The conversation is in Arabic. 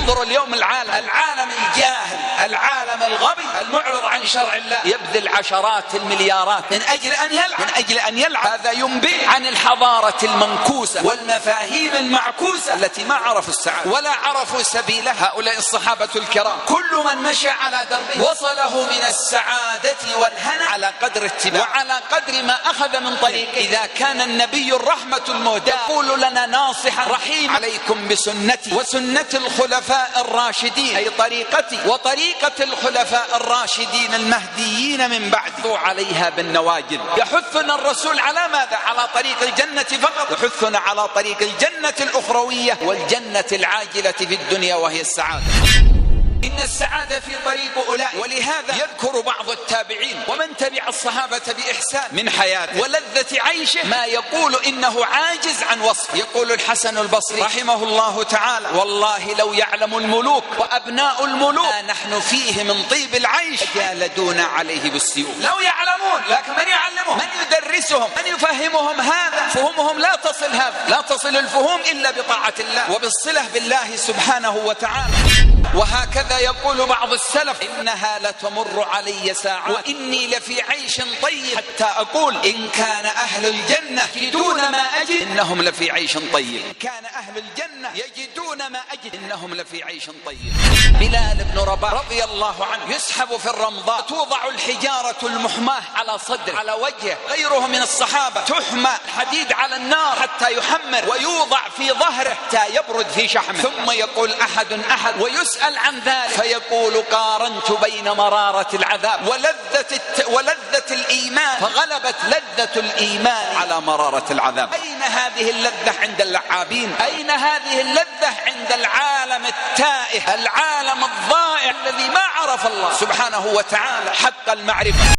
انظروا اليوم العالم الجاهل، العالم الغبي المعرض عن شرع الله يبذل عشرات المليارات من أجل أن يلعب. هذا ينبئ عن الحضارة المنكوسة والمفاهيم المعكوسة التي ما عرفوا السعادة ولا عرفوا سبيلها. هؤلاء الصحابة الكرام كل من مشى على دربه وصله من السعادة والهنا على قدر اتباعه وعلى قدر ما أخذ من طريقه. إذا كان النبي الرحمة المهدى يقول لنا ناصحا رحيما: عليكم بسنتي وسنة الخلفاء الراشدين، أي طريقتي وطريقة الخلفاء الراشدين المهديين من بعد، عليها بالنواجذ. يحثنا الرسول على ماذا؟ على طريق الجنة فقط، يحثنا على طريق الجنة الأخروية والجنة العاجلة في الدنيا وهي السعادة. إن السعادة في طريق أولئك. ولهذا يذكر بعض التابعين ومن تبع الصحابة بإحسان من حياته ولذة عيشه ما يقول إنه عاجز عن وصف. يقول الحسن البصري رحمه الله تعالى: والله لو يعلم الملوك وأبناء الملوك ما نحن فيه من طيب العيش جالدونا عليه بالسيوف. لو يعلمون، لكن من يعلمهم؟ من يدرسهم؟ من يفهمهم؟ هذا فهمهم لا تصل الفهوم إلا بطاعة الله وبالصلة بالله سبحانه وتعالى. وهكذا يقول بعض السلف: إنها لتمر علي ساعة وإني لفي عيش طيب حتى أقول إن كان أهل الجنة يجدون ما أجد إنهم لفي عيش طيب. إن كان أهل الجنة يجدون ما أجد إنهم لفي عيش طيب. بلال بن رباح رضي الله عنه يسحب في الرمضاء، توضع الحجارة المحماة على صدره على وجهه. غيره من الصحابة تحمى الحديد على النار حتى يحمر ويوضع في ظهره حتى يبرد في شحمه. ثم يقول أحد ويسأل عن ذلك فيقول: قارنت بين مرارة العذاب ولذة الإيمان فغلبت لذة الإيمان على مرارة العذاب. أين هذه اللذة عند اللعابين؟ أين هذه اللذة عند العالم التائه، العالم الضائع الذي ما عرف الله سبحانه وتعالى حق المعرفة؟